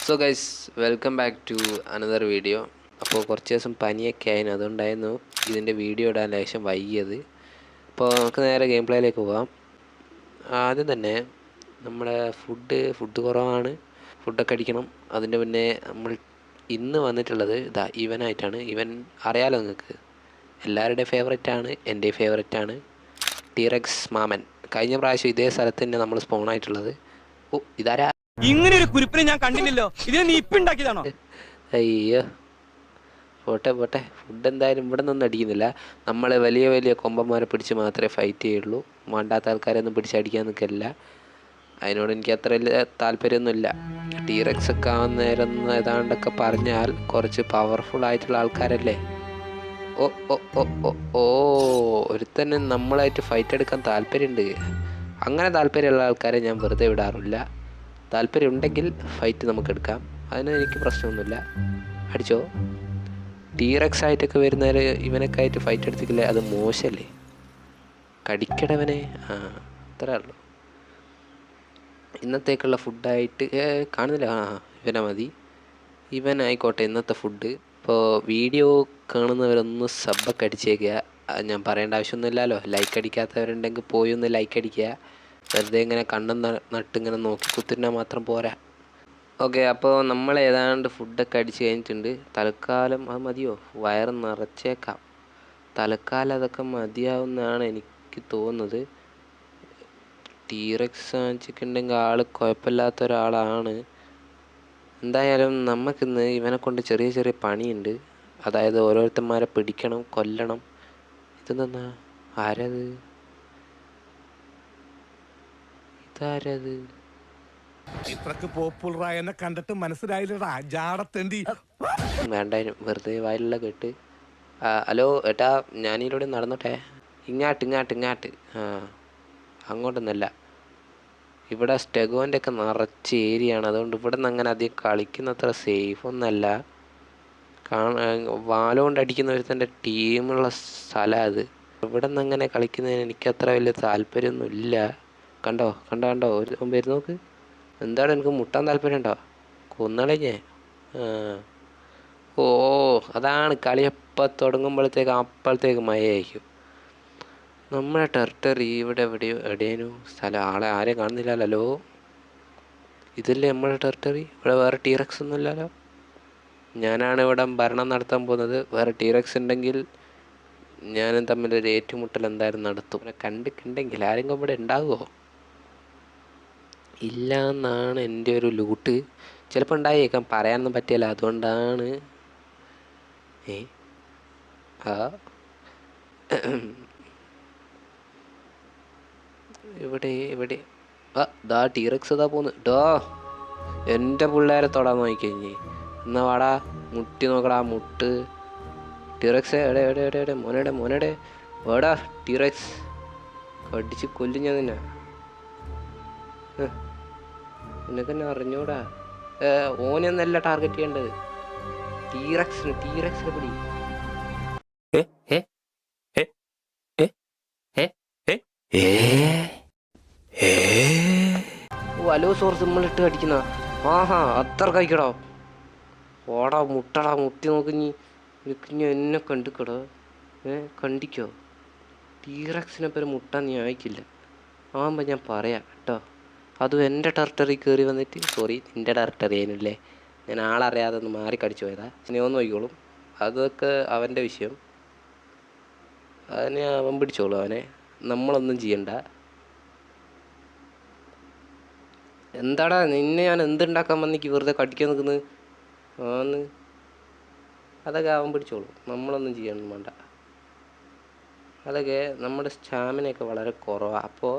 So guys welcome back to another video. അപ്പോൾ കുറച്ച് ദിവസം പനിയൊക്കെ ആയിരുന്നു, അതുകൊണ്ടായിരുന്നു ഇതിൻ്റെ വീഡിയോ ഇടാൻ ലേശം വൈകിയത്. അപ്പോൾ നമുക്ക് നേരെ ഗെയിം പ്ലേയിലേക്ക് പോകാം. ആദ്യം തന്നെ നമ്മുടെ ഫുഡ് കുറവാണ്, ഫുഡൊക്കെ അടിക്കണം. അതിൻ്റെ മുന്നേ നമ്മൾ ഇന്ന് വന്നിട്ടുള്ളത് ഇവനായിട്ടാണ്. ഇവൻ അറിയാലോ നിങ്ങൾക്ക്, എല്ലാവരുടെയും ഫേവറേറ്റാണ്, എൻ്റെ ഫേവറേറ്റാണ്, ടീറക്സ് മാമൻ. കഴിഞ്ഞ പ്രാവശ്യം ഇതേ സ്ഥലത്ത് തന്നെ നമ്മൾ സ്പോണായിട്ടുള്ളത്. ഓ ഇതാരാ? ഇങ്ങനെ ഒരു കുരിപ്പിനെ ഞാൻ കണ്ടില്ലല്ലോ. ഇതിനെ നീ ഇപ്പിണ്ടാക്കിയതാണോ? അയ്യോ പോട്ടെ. ഫുഡ് എന്തായാലും ഇവിടെ നിന്നും അടിക്കുന്നില്ല. നമ്മൾ വലിയ വലിയ കൊമ്പന്മാരെ പിടിച്ച് മാത്രമേ ഫൈറ്റ് ചെയ്യുള്ളൂ. വേണ്ടാത്ത ആൾക്കാരൊന്നും പിടിച്ചടിക്കാൻ നിൽക്കില്ല. അതിനോട് എനിക്ക് അത്ര വലിയ താല്പര്യമൊന്നുമില്ല. ടീറക്സ് ഒക്കെ ആവുന്ന നേരം ഏതാണ്ടൊക്കെ പറഞ്ഞാൽ കുറച്ച് പവർഫുൾ ആയിട്ടുള്ള ആൾക്കാരല്ലേ. ഓ ഓ ഓ ഓ ഓ ഒരുത്തന്നെ നമ്മളായിട്ട് ഫൈറ്റ് എടുക്കാൻ താല്പര്യമുണ്ട്. അങ്ങനെ താല്പര്യമുള്ള ആൾക്കാരെ ഞാൻ വെറുതെ വിടാറില്ല. താല്പര്യം ഉണ്ടെങ്കിൽ ഫൈറ്റ് നമുക്ക് എടുക്കാം, അതിന് എനിക്ക് പ്രശ്നമൊന്നുമില്ല. അടിച്ചോ. ടീറക്സ് ആയിട്ടൊക്കെ വരുന്നവർ ഇവനൊക്കെ ആയിട്ട് ഫൈറ്റ് എടുത്തിക്കില്ലേ, അത് മോശമല്ലേ. കടിക്കടവനെ. അത്രേ ഉള്ളൂ. ഇന്നത്തേക്കുള്ള ഫുഡായിട്ട് കാണുന്നില്ല. ഇവനെ മതി, ഇവനായിക്കോട്ടെ ഇന്നത്തെ ഫുഡ്. ഇപ്പോൾ വീഡിയോ കാണുന്നവരൊന്ന് സബ്ബൊക്കെ അടിച്ചേക്കുക. ഞാൻ പറയേണ്ട ആവശ്യമൊന്നുമില്ലല്ലോ. ലൈക്ക് അടിക്കാത്തവരുണ്ടെങ്കിൽ പോയി ഒന്ന് ലൈക്ക് അടിക്കുക. വെറുതെ ഇങ്ങനെ കണ്ണും നട്ടിങ്ങനെ നോക്കി കുത്തിരുന്നാൽ മാത്രം പോരാ. ഓക്കെ, അപ്പോൾ നമ്മൾ ഏതാണ്ട് ഫുഡൊക്കെ അടിച്ച് കഴിഞ്ഞിട്ടുണ്ട്. തൽക്കാലം അത് മതിയോ? വയറ് നിറച്ചേക്കാം. തൽക്കാലം അതൊക്കെ മതിയാവുമെന്നാണ് എനിക്ക് തോന്നുന്നത്. ടീറക്സ് വാങ്ങിച്ചിട്ടുണ്ടെങ്കിൽ ആൾ കുഴപ്പമില്ലാത്ത ഒരാളാണ്. എന്തായാലും നമുക്കിന്ന് ഇവനെ കൊണ്ട് ചെറിയ ചെറിയ പണിയുണ്ട്. അതായത് ഓരോരുത്തന്മാരെ പിടിക്കണം, കൊല്ലണം. ഇതെന്താ? ആരത്? ഇതാരത്? ഇത്രക്ക് പോപ്പുലറായ എന്നെ കണ്ടിട്ട് മനസ്സിലായില്ലടാ ജാടത്തേണ്ടി. വേണ്ടായിരുന്നു, വെറുതെ വായിലുള്ള കേട്ട്. ഹലോ ഏട്ടാ, ഞാനിതിലൂടെ നടന്നോട്ടെ. ഇങ്ങാട്ട്. അങ്ങോട്ടൊന്നല്ല, ഇവിടെ സ്റ്റെഗോൻ്റെ ഒക്കെ നിറച്ച് ഏരിയ ആണ്. അതുകൊണ്ട് ഇവിടെ നിന്ന് അങ്ങനെ അധികം കളിക്കുന്നത്ര സേഫ് ഒന്നല്ല. വാല കൊണ്ട് അടിക്കുന്ന ഒരുത്തൻ്റെ ടീമുള്ള സ്ഥലം അത്. ഇവിടെ നിന്ന് അങ്ങനെ കളിക്കുന്നതിന് എനിക്കത്ര വലിയ താല്പര്യമൊന്നും ഇല്ല. കണ്ടോ ഒരു വരുന്ന നോക്ക്. എന്താണ്, എനിക്ക് മുട്ടാൻ താല്പര്യം ഉണ്ടോ? കൊന്നളഞ്ഞേ. ഓ അതാണ് കളി. എപ്പോൾ തുടങ്ങുമ്പോഴത്തേക്ക് അപ്പോഴത്തേക്ക് മഴയായിരിക്കും. നമ്മുടെ ടെറിട്ടറി ഇവിടെ എവിടെയേനു സ്ഥലം? ആരെയും കാണുന്നില്ലല്ലോ. ഇതല്ലേ നമ്മുടെ ടെറിട്ടറി? ഇവിടെ വേറെ ടീറക്സ് ഒന്നും ഇല്ലല്ലോ. ഞാനാണ് ഇവിടെ ഭരണം നടത്താൻ പോകുന്നത്. വേറെ ടീറക്സ് ഉണ്ടെങ്കിൽ ഞാനും തമ്മിലൊരു ഏറ്റുമുട്ടൽ എന്തായാലും നടത്തും. കണ്ടിട്ടുണ്ടെങ്കിൽ ആരെങ്കിലും ഇവിടെ ഉണ്ടാകുമോ? ഇല്ല എന്നാണ് എൻ്റെ ഒരു ലൂട്ട്. ചിലപ്പോൾ ഉണ്ടായേക്കാം, പറയാനൊന്നും പറ്റില്ല. അതുകൊണ്ടാണ് ഇവിടെ ദാ ടീറക്സ് ഇതാ പോന്ന്. എൻ്റെ പിള്ളേരെ തൊടാൻ നോക്കിക്കഴിഞ്ഞ്. എന്നാ വാടാ, മുട്ടി നോക്കടാ മുട്ട്. ടീറക്സ് എവിടെ മോനയുടെ വേടാ ടീറക്സ്. കടിച്ച് കൊല്ലും ഞാൻ നിന്നെ. നിനക്ക് തന്നെ അറിഞ്ഞൂടാ. ഓനെന്നല്ല ടാർഗറ്റ് ചെയ്യേണ്ടത്, ടീറക്സിനെ പിടി. ഹലോ സോർസ് നമ്മളിട്ട് കടിക്കുന്ന. അത്ര കഴിക്കടോ. ഓടാ മുട്ടടാ, മുട്ടി നോക്കിഞ്ഞി. നിനക്ക് എന്നെ കണ്ടിക്കടോ. കണ്ടിക്കോ? ടീറക്സിനെ പേര് മുട്ടാൻ നീ അയക്കില്ല. ആകുമ്പോൾ ഞാൻ പറയാം കേട്ടോ. അതും എൻ്റെ ടെറിട്ടറി കയറി വന്നിട്ട്. സോറി, നിൻ്റെ ടെറിട്ടറി ആയിരുന്നില്ലേ. ഞാൻ ആളറിയാതെ ഒന്ന് മാറി കടിച്ചു പോയതാ. സ്നേഹം നോക്കിക്കോളും, അതൊക്കെ അവൻ്റെ വിഷയം. അതിനെ അവൻ പിടിച്ചോളും. അവനെ നമ്മളൊന്നും ചെയ്യണ്ട. എന്താടാ നിന്നെ ഞാൻ എന്തുണ്ടാക്കാൻ വന്നിക്ക് വെറുതെ കടിക്കാൻ നിൽക്കുന്നത്? അതൊക്കെ അവൻ പിടിച്ചോളും, നമ്മളൊന്നും ചെയ്യണം വേണ്ട. അതൊക്കെ നമ്മുടെ സ്റ്റാമിനയൊക്കെ വളരെ കുറവാണ്. അപ്പോൾ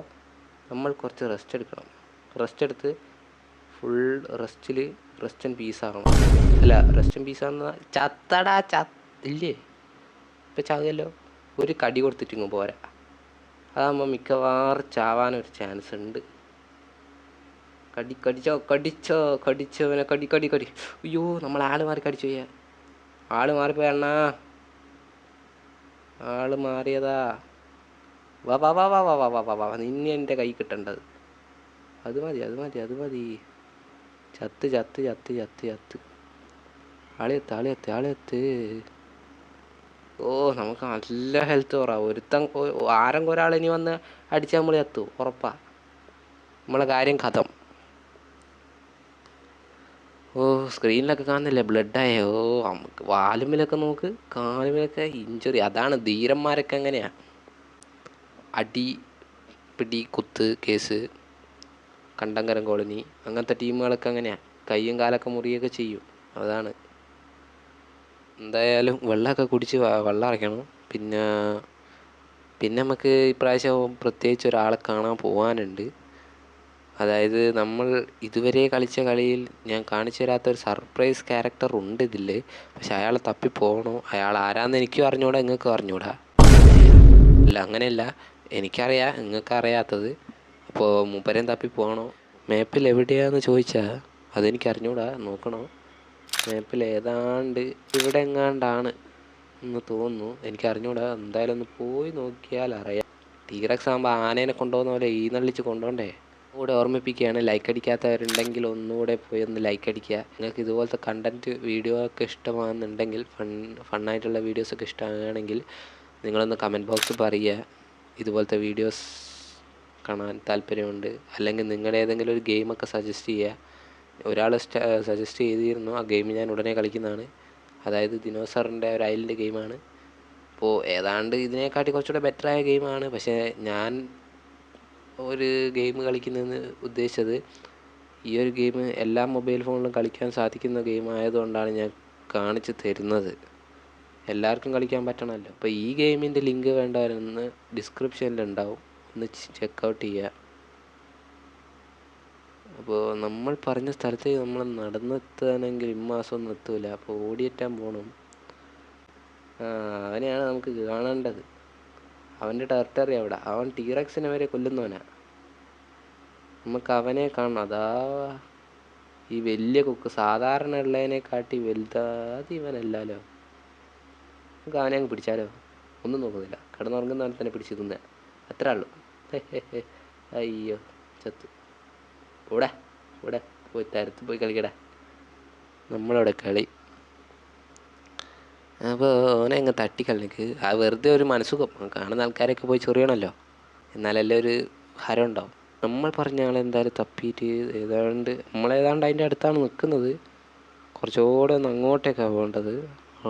നമ്മൾ കുറച്ച് റെസ്റ്റ് എടുക്കണം. റെസ്റ്റ് എടുത്ത് ഫുൾ റെസ്റ്റ് ആൻഡ് പീസ് ആകണം. അല്ല, റെസ്റ്റ് ആൻഡ് പീസ് ആകുന്ന ചത്തടാ ഇല്ലേ? ഇപ്പം ചാകുമല്ലോ. ഒരു കടി കൊടുത്തിട്ടിങ്ങ് പോരാ. അതാകുമ്പോൾ മിക്കവാറും ചാവാനൊരു ചാൻസ് ഉണ്ട്. കടിച്ചവനെ കടി. അയ്യോ, നമ്മൾ ആൾ മാറി കടിച്ചു പോയാ. ആൾ മാറിപ്പോയ അണ്ണാ, ആൾ മാറിയതാ. വാ നിന്നെ എൻ്റെ കൈ കിട്ടേണ്ടത്. അത് മതി. ചത്ത് ചത്ത് ചത്ത് ചത്ത് ചത്ത്. ആളെത്ത്. ഓ നമുക്ക് നല്ല ഹെൽത്ത് കുറവാ. ആരെങ്കിലും ഒരാൾ ഇനി വന്ന് അടിച്ചാൽ നമ്മൾ ചത്തു ഉറപ്പാ. നമ്മളെ കാര്യം കഥം. ഓ സ്ക്രീനിലൊക്കെ കാണുന്നില്ലേ ബ്ലഡായോ. നമുക്ക് വാലുമ്മിലൊക്കെ നോക്ക്, കാലുമ്മിലൊക്കെ ഇഞ്ചുറി. അതാണ് ധീരന്മാരൊക്കെ എങ്ങനെയാ. അടി പിടി കുത്ത് കേസ്, കണ്ടങ്കരം കോളനി അങ്ങനത്തെ ടീമുകളൊക്കെ അങ്ങനെയാണ്. കയ്യും കാലൊക്കെ മുറിയൊക്കെ ചെയ്യും. അതാണ്. എന്തായാലും വെള്ളമൊക്കെ കുടിച്ച് വെള്ളം ഇറക്കണം. പിന്നെ നമുക്ക് ഇപ്രാവശ്യം പ്രത്യേകിച്ച് ഒരാളെ കാണാൻ പോകാനുണ്ട്. അതായത് നമ്മൾ ഇതുവരെ കളിച്ച കളിയിൽ ഞാൻ കാണിച്ചു തരാത്തൊരു സർപ്രൈസ് ക്യാരക്ടർ ഉണ്ട് ഇതിൽ. പക്ഷെ അയാൾ തപ്പിപ്പോകണോ. അയാൾ ആരാന്ന് എനിക്കും അറിഞ്ഞൂടാ, നിങ്ങൾക്കും അറിഞ്ഞൂടാ. അല്ല അങ്ങനെയല്ല, എനിക്കറിയാം, നിങ്ങൾക്ക് അറിയാത്തത്. അപ്പോൾ മൂപ്പരെയും തപ്പി പോകണോ. മാപ്പിൽ എവിടെയാണെന്ന് ചോദിച്ചാൽ അതെനിക്ക് അറിഞ്ഞൂടാ, നോക്കണോ. മാപ്പിൽ ഏതാണ്ട് ഇവിടെ എങ്ങാണ്ടാണ് എന്ന് തോന്നുന്നു, എനിക്കറിഞ്ഞൂടാ. എന്തായാലും ഒന്ന് പോയി നോക്കിയാൽ അറിയാം. ടീറക്സ് ആകുമ്പോൾ ആനേനെ കൊണ്ടുപോകുന്ന പോലെ ഈന്നള്ളിച്ച് കൊണ്ടുപോകണ്ടേ. കൂടെ ഓർമ്മിപ്പിക്കുകയാണ്, ലൈക്ക് അടിക്കാത്തവരുണ്ടെങ്കിൽ ഒന്നുകൂടെ പോയി ഒന്ന് ലൈക്ക് അടിക്കുക. നിങ്ങൾക്ക് ഇതുപോലത്തെ കണ്ടൻറ്റ് വീഡിയോ ഒക്കെ ഇഷ്ടമാകുന്നുണ്ടെങ്കിൽ, ഫണ്ണായിട്ടുള്ള വീഡിയോസൊക്കെ ഇഷ്ടമാണെങ്കിൽ നിങ്ങളൊന്ന് കമൻറ്റ് ബോക്സിൽ പറയുക ഇതുപോലത്തെ വീഡിയോസ് കാണാൻ താല്പര്യമുണ്ട്. അല്ലെങ്കിൽ നിങ്ങളുടെ ഏതെങ്കിലും ഒരു ഗെയിമൊക്കെ സജസ്റ്റ് ചെയ്യുക. ഒരാൾ സജസ്റ്റ് ചെയ്തിരുന്നു, ആ ഗെയിം ഞാൻ ഉടനെ കളിക്കുന്നതാണ്. അതായത് ദിനോസറിൻ്റെ ഒരു ഐലൻഡ് ഗെയിമാണ്. അപ്പോൾ ഏതാണ്ട് ഇതിനെക്കാട്ടി കുറച്ചുകൂടെ ബെറ്ററായ ഗെയിമാണ്. പക്ഷേ ഞാൻ ഒരു ഗെയിം കളിക്കുന്നതെന്ന് ഉദ്ദേശിച്ചത്, ഈ ഒരു ഗെയിം എല്ലാ മൊബൈൽ ഫോണിലും കളിക്കാൻ സാധിക്കുന്ന ഗെയിം ആയതുകൊണ്ടാണ് ഞാൻ കാണിച്ചു തരുന്നത്. എല്ലാവർക്കും കളിക്കാൻ പറ്റണമല്ലോ. അപ്പോൾ ഈ ഗെയിമിൻ്റെ ലിങ്ക് വേണ്ടവരൊന്ന് ഡിസ്ക്രിപ്ഷനിലുണ്ടാവും, ഒന്ന് ചെക്കൗട്ട് ചെയ്യുക. അപ്പോൾ നമ്മൾ പറഞ്ഞ സ്ഥലത്തേക്ക് നമ്മൾ നടന്നെത്താനെങ്കിൽ ഇമ്മാസം ഒന്നും എത്തൂല. അപ്പോൾ ഓടിയെറ്റാൻ പോകണം. അവനെയാണ് നമുക്ക് കാണേണ്ടത്. അവൻ്റെ ടെറിട്ടറി അവിടെ. അവൻ ടീറക്സിനെ വരെ കൊല്ലുന്നവനാ. നമുക്ക് അവനെ കാണണം. അതാ ഈ വലിയ കൊക്ക്, സാധാരണ ഉള്ളതിനെക്കാട്ടി വലുതാത് ഇവനല്ലല്ലോ. നമുക്ക് അവനെ അങ്ങ് പിടിച്ചാലോ. ഒന്നും നോക്കുന്നില്ല, കിടന്നുറങ്ങുന്നവനെ തന്നെ പിടിച്ച് തിന്നുക, അത്രേ ഉള്ളൂ. അയ്യോ ചത്ത്. ഇവിടെ പോയി തരത്ത് പോയി കളിക്കടാ. നമ്മളവിടെ കളി. അപ്പോൾ ഓനെ അങ്ങ് തട്ടിക്കളിക്ക്. ആ വെറുതെ ഒരു മനസ്സുഖം. കാണുന്ന ആൾക്കാരൊക്കെ പോയി ചൊറിയണമല്ലോ, എന്നാലല്ലേ ഒരു ഹരം ഉണ്ടാവും. നമ്മൾ പറഞ്ഞ ആളെന്തായാലും തപ്പിയിട്ട് നമ്മളേതാണ്ട് അതിൻ്റെ അടുത്താണ് നിൽക്കുന്നത്. കുറച്ചുകൂടെ ഒന്ന് അങ്ങോട്ടേക്കാണ് പോകേണ്ടത്.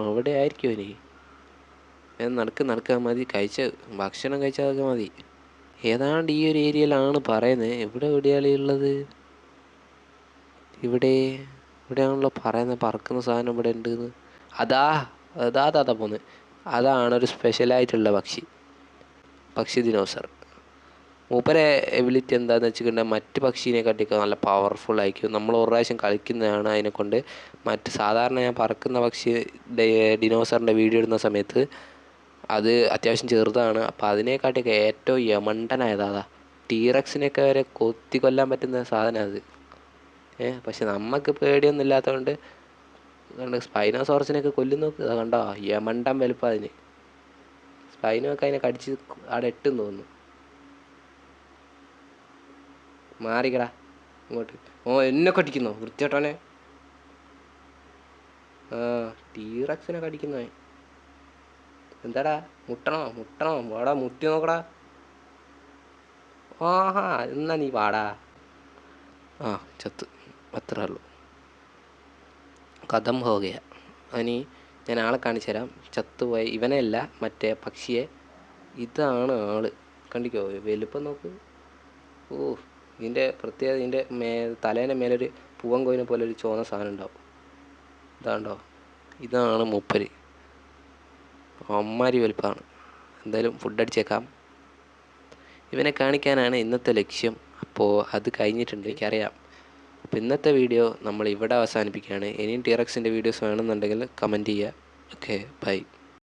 അവിടെ ആയിരിക്കും ഇനി. നടക്കാൻ മതി. ഭക്ഷണം കഴിച്ചതൊക്കെ മതി. ഏതാണ്ട് ഈ ഒരു ഏരിയയിലാണ് പറയുന്നത്. എവിടെയാണ് ഉള്ളത്? ഇവിടെയാണല്ലോ പറയുന്നത് പറക്കുന്ന സാധനം ഇവിടെ ഉണ്ടെന്ന്. അതാ പോകുന്നത്. അതാണൊരു സ്പെഷ്യലായിട്ടുള്ള പക്ഷി ദിനോസർ. മൂപ്പരെ എബിലിറ്റി എന്താണെന്ന് വെച്ചിട്ടുണ്ടെങ്കിൽ മറ്റ് പക്ഷീനെക്കാട്ടിയൊക്കെ നല്ല പവർഫുൾ ആയിരിക്കും. നമ്മൾ ഒരു പ്രാവശ്യം കളിക്കുന്നതാണ് അതിനെക്കൊണ്ട്. മറ്റ് സാധാരണ ഞാൻ പറക്കുന്ന ഡിനോസറിൻ്റെ വീഡിയോ ഇടുന്ന സമയത്ത് അത് അത്യാവശ്യം ചെറുതാണ്. അപ്പോൾ അതിനെക്കാട്ടിയൊക്കെ ഏറ്റവും യമണ്ടനായതാ. ടീറക്സിനെയൊക്കെ വരെ കൊത്തി കൊല്ലാൻ പറ്റുന്ന സാധനം അത്. പക്ഷെ നമുക്ക് പേടിയൊന്നും ഇല്ലാത്തതുകൊണ്ട് സ്പൈനോസോറസിനെയൊക്കെ കൊല്ലും നോക്ക്. അത് കണ്ടോ, യമണ്ടൻ വലുപ്പം അതിന്. സ്പൈനൊക്കെ അതിനെ കടിച്ച് അവിടെ ഇട്ടെന്ന് തോന്നുന്നു. മാറിക്കടാ ഇങ്ങോട്ട്. എന്നെ കടിക്കുന്നോ വൃത്തിയോട്ടോനെ. ടീറക്സിനെ കടിക്കുന്നോ. എന്താടാ മുട്ടണോ വാടാ, മുട്ടി നോക്കടാ. ആഹാ എന്നാ നീ വാടാ. ചത്ത്. അത്രേ ഉള്ളൂ. കഥം ഹോകയ. ഇനി ഞാൻ ആളെ കാണിച്ചു തരാം. ചത്തുപോയ ഇവനെയല്ല, മറ്റേ പക്ഷിയെ. ഇതാണ് ആള്. കണ്ടിക്കോ വലുപ്പം നോക്ക്. ഇതിൻ്റെ പ്രത്യേകത, ഇതിൻ്റെ തലേൻ്റെ മേലൊരു പൂവൻ കോയിനെ പോലെ ഒരു ചുവന്ന സാധനം ഉണ്ടാവും. ഇതാണ്ടോ, ഇതാണ് മൂപ്പര്. അമ്മാരി വലുപ്പമാണ്. എന്തായാലും ഫുഡ് അടിച്ചേക്കാം. ഇവനെ കാണിക്കാനാണ് ഇന്നത്തെ ലക്ഷ്യം. അപ്പോൾ അത് കഴിഞ്ഞിട്ടുണ്ട്, എനിക്കറിയാം. അപ്പോൾ ഇന്നത്തെ വീഡിയോ നമ്മൾ ഇവിടെ അവസാനിപ്പിക്കുകയാണ്. ഇനിയും ടീറക്സിൻ്റെ വീഡിയോസ് വേണമെന്നുണ്ടെങ്കിൽ കമൻറ്റ് ചെയ്യുക. Okay, by.